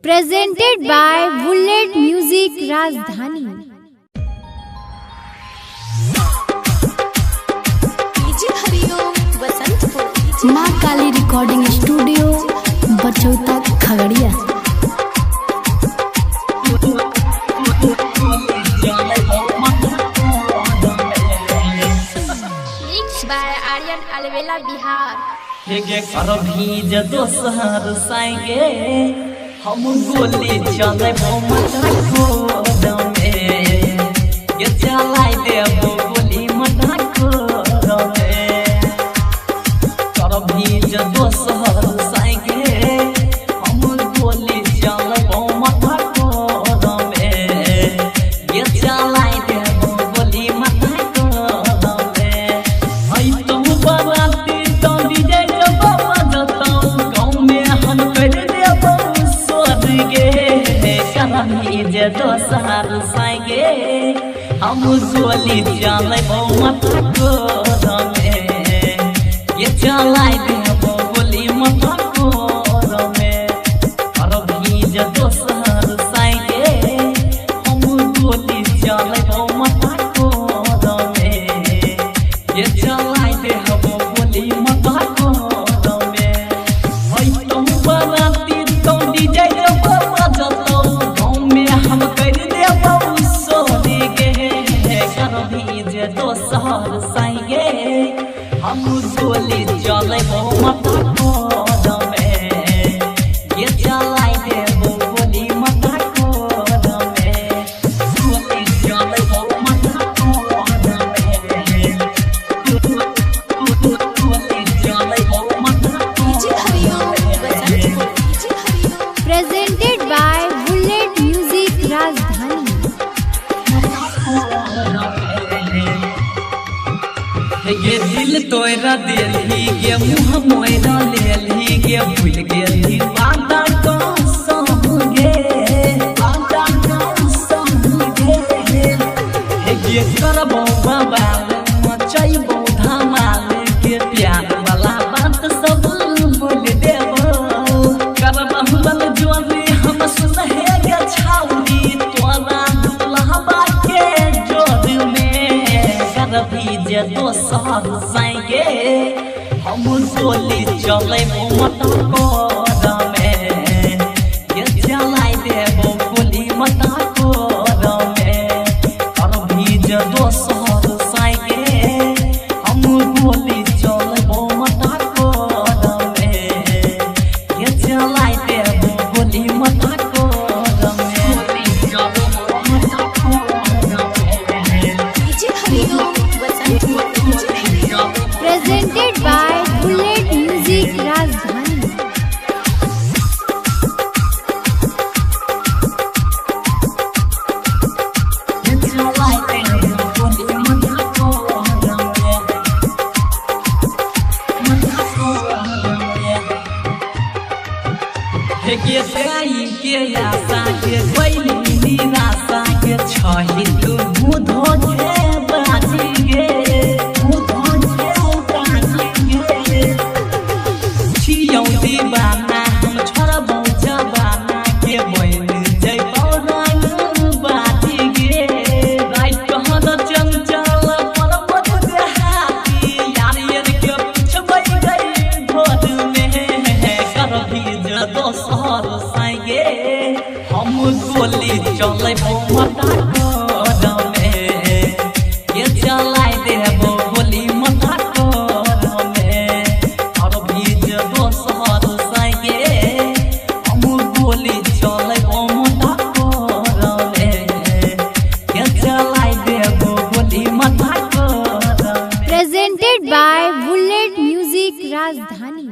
presented by Bullet Music Rajdhani। Maa Kali recording studio Bachauta Khagaria. Mixed by Aryan Alvela Bihar। हेगे कर भीज दोसर साइगे हम गोली चले मटा को दमे ये चलाई देबो गोली मटा को दमे कर भीज दोसर साइगे हम गोली चले मटा को दमे ये चलाई देबो गोली मटा को दमे आई तुम बराती तो डीजे जे दोसर साइगे हम गोली चले मटा को दमे ये चलाई देबो गोली मटा को दमे और भीज दोसर साइगे हम गोली चले मटा को दमे ये चलाई देबो गोली मटा को दमे होई तुम बराती तो डीजे दोसर साइगे हम गोली चले मटा को दमे ये चलाई देबो गोली मटा को दमे गोली चले मटा को दमे गोली चले मटा को presented by Bullet Music Rajdhani। ये दिल तोरा दिलही के मुँह मोरा लेलही के भूल गेलही बाता को संगे बाता को संगे ये करबो बाबा मचैबो धमाल के प्यार वाला बात सब बोल देबो करबो बल जोरी हम सुनहे के छाउनी तोरा दुल्हा के जोर में करबी जे दोसर साइगे हम गोली चले मटा को दमे ये चलाई देबो गोली मटा को दमे और भीज दोसर साइगे हम गोली चले मटा को दमे ये चलाई देबो गोली मटा को दमे मटा को Presented by Bullet Music Rajdhani। के गाई के आशा के कोइली निराशा के छही तू मुधो के बाजी गे मुधो के बाजी गे छियौ दीवाना हम छोड़बौ जवाना के बैल जइबौ रंग बाजी गे रात कहन चंचल पर्वत देहाती यार यार के पूछबै गई भोर में कर भीज दोसर साइगे हम गोली चले मटा को दमे ये चलाई देबो गोली मटा को दमे और भीज दोसर साइगे हम गोली चले मटा को दमे ये चलाई देबो गोली मटा को दमे। Presented by Bullet Music Rajdhani।